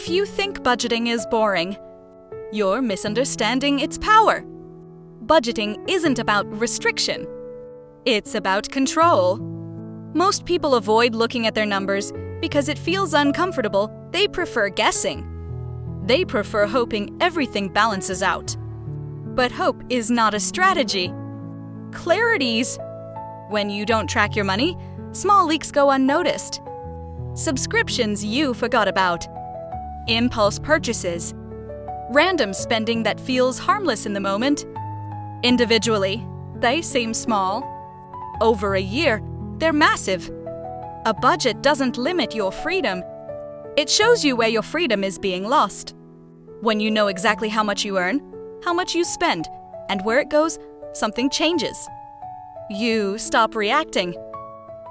If you think budgeting is boring, you're misunderstanding its power. Budgeting isn't about restriction. It's about control. Most people avoid looking at their numbers because it feels uncomfortable. They prefer guessing. They prefer hoping everything balances out. But hope is not a strategy. Clarity's. When you don't track your money, small leaks go unnoticed. Subscriptions you forgot about. Impulse purchases. Random spending that feels harmless in the moment. Individually, they seem small. Over a year, they're massive. A budget doesn't limit your freedom. It shows you where your freedom is being lost. When you know exactly how much you earn, how much you spend, and where it goes, something changes. You stop reacting.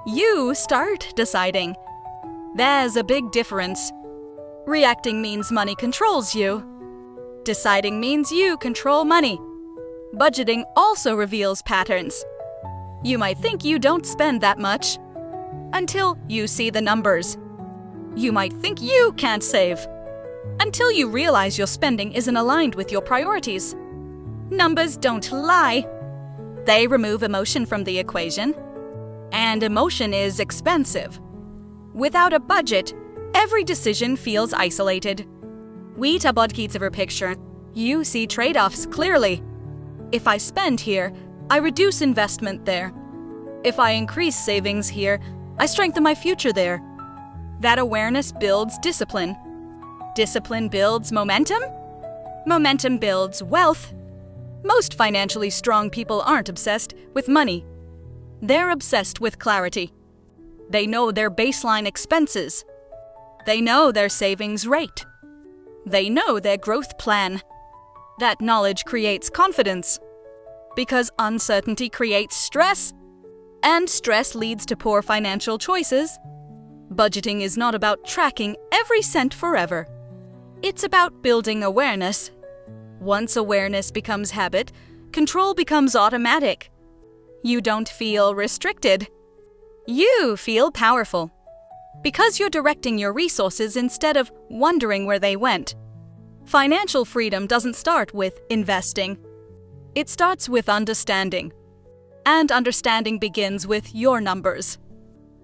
You start deciding. There's a big difference. Reacting means money controls you. Deciding means you control money. Budgeting also reveals patterns. You might think you don't spend that much until you see the numbers. You might think you can't save until you realize your spending isn't aligned with your priorities. Numbers don't lie. They remove emotion from the equation. And emotion is expensive. Without a budget, every decision feels isolated. Wita bodkitsever picture. You see trade-offs clearly. If I spend here, I reduce investment there. If I increase savings here, I strengthen my future there. That awareness builds discipline. Discipline builds momentum. Momentum builds wealth. Most financially strong people aren't obsessed with money. They're obsessed with clarity. They know their baseline expenses. They know their savings rate. They know their growth plan. That knowledge creates confidence. Because uncertainty creates stress, and stress leads to poor financial choices. Budgeting is not about tracking every cent forever. It's about building awareness. Once awareness becomes habit, control becomes automatic. You don't feel restricted. You feel powerful. Because you're directing your resources instead of wondering where they went. Financial freedom doesn't start with investing. It starts with understanding. And understanding begins with your numbers.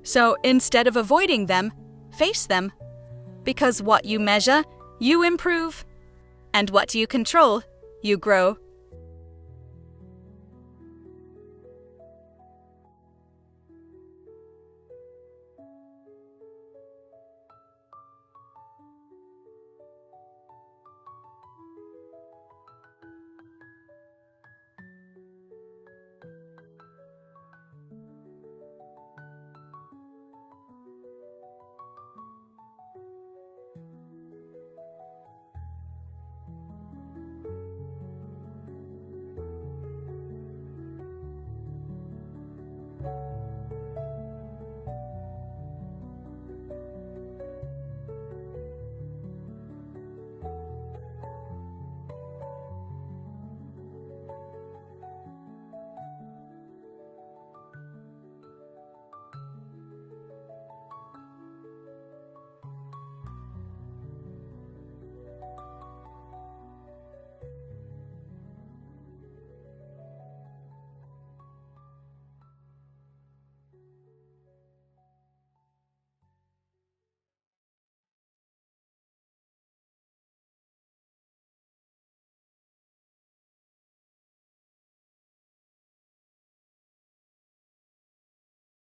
So instead of avoiding them, face them. Because what you measure, you improve. And what you control, you grow.